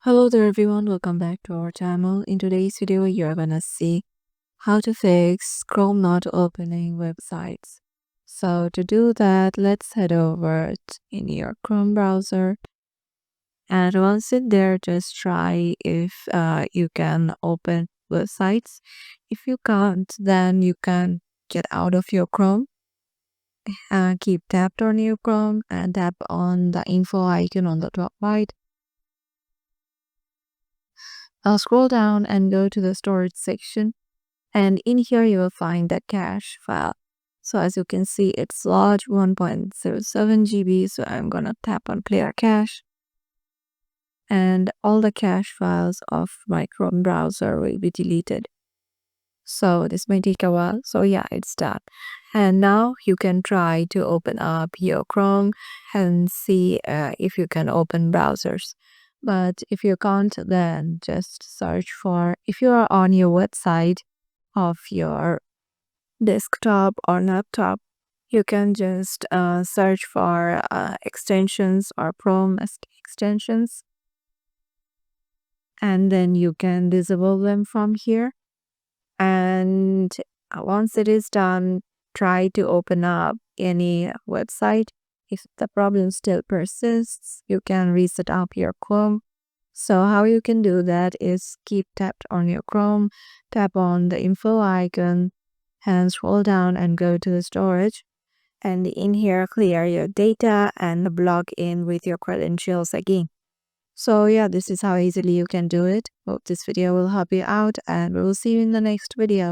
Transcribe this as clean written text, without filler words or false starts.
Hello there everyone, welcome back to our channel. In today's video, you're gonna see how to fix Chrome not opening websites. So to do that, let's head over in your Chrome browser. And once in there, just try if you can open websites. If you can't, then you can get out of your Chrome. Keep tapped on your Chrome and tap on the info icon on the top right. I'll scroll down and go to the storage section, and in here you will find the cache file. So as you can see, it's large 1.07 GB. So I'm gonna tap on clear cache, and all the cache files of my Chrome browser will be deleted. So this may take a while. So yeah, it's done. And now you can try to open up your Chrome and see if you can open browsers. But if you can't, then just search for, if you are on your website of your desktop or laptop, you can just search for extensions or Chrome extensions, and then you can disable them from here. And once it is done, try to open up any website. If the problem still persists, you can reset up your Chrome. So how you can do that is keep tapped on your Chrome, tap on the info icon, and scroll down and go to the storage. And in here, clear your data and log in with your credentials again. So yeah, this is how easily you can do it. Hope this video will help you out, and we will see you in the next video.